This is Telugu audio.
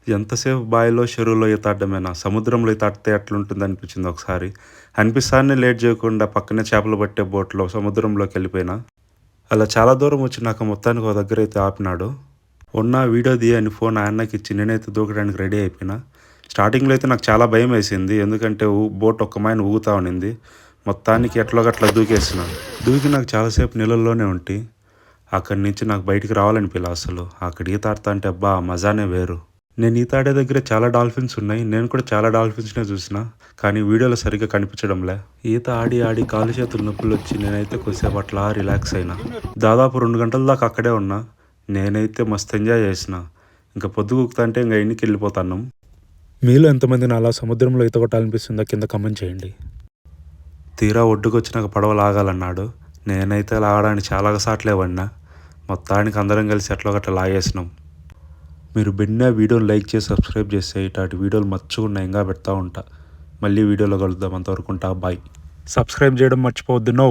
ఎంతసేపు బావిలో, చెరువులో ఈతాడమేనా? సముద్రంలో ఈతాడితే ఎట్లుంటుంది అనిపించింది ఒకసారి. అనిపిస్తానే లేట్ చేయకుండా పక్కనే చేపలు పట్టే బోట్‌లో సముద్రంలోకెళ్ళిపోయినా. అలా చాలా దూరం వచ్చినాక మొత్తానికి ఒక దగ్గరైతే ఆపినాడు. "ఉన్నా వీడియో తీయి" అని ఫోన్ ఆ అన్నకిచ్చి నేనైతే దూకడానికి రెడీ అయిపోయినా. స్టార్టింగ్‌లో అయితే నాకు చాలా భయమేసింది. ఎందుకంటే బోట్ ఒక్కమాయన ఊగుతా ఉండింది. మొత్తానికి ఎట్లాగట్లా దూకేసిన. దూకి నాకు చాలా సేపు నీళ్ళల్లోనే ఉంటి. అక్కడి నుంచి నాకు బయటికి రావాలనిపియలే అసలు. అక్కడ ఈత ఆడతాంటే అబ్బా! ఆ మజానే వేరు. నేను ఈత ఆడే దగ్గర చాలా డాల్ఫిన్స్ ఉన్నాయి. నేను కూడా చాలా డాల్ఫిన్స్‌నే చూసిన. కానీ వీడియోలో సరిగ్గా కనిపించడంలే. ఈత ఆడి ఆడి కాళ్ళు చేతులు నొప్పులొచ్చి నేనైతే కొద్దిసేపు అట్లా రిలాక్స్ అయినా. దాదాపు 2 గంటల దాకా అక్కడే ఉన్నా. నేనైతే మస్తు ఎంజాయ్ చేసిన. ఇంక పొద్దుగూకుతాంటే ఇంక ఇంటికెళ్ళిపోతాన్నాం. మీలో ఎంతమంది నాలా సముద్రంలో ఈత కొట్టాలనిపిస్తుందో కింద కామెంట్ చేయండి. తీరా ఒడ్డుకొచ్చినాక పడవ లాగాలన్నాడు. నేనైతే లాగడానికి చాలా సార్లే పడినా. మొత్తానికి అందరం కలిసి ఎట్లాగట్లా లాగేసినాం. మీరు బెన్న వీడియోని లైక్ చేసి సబ్స్క్రైబ్ చేస్తే ఇట్లాంటి వీడియోలు మచ్చుకున్నా ఇంకా పెడతా ఉంటా. మళ్ళీ వీడియోలో కలుద్దాం. అంతవరకు ఉంటా. బాయ్. సబ్స్క్రైబ్ చేయడం మర్చిపోవద్దు. నో.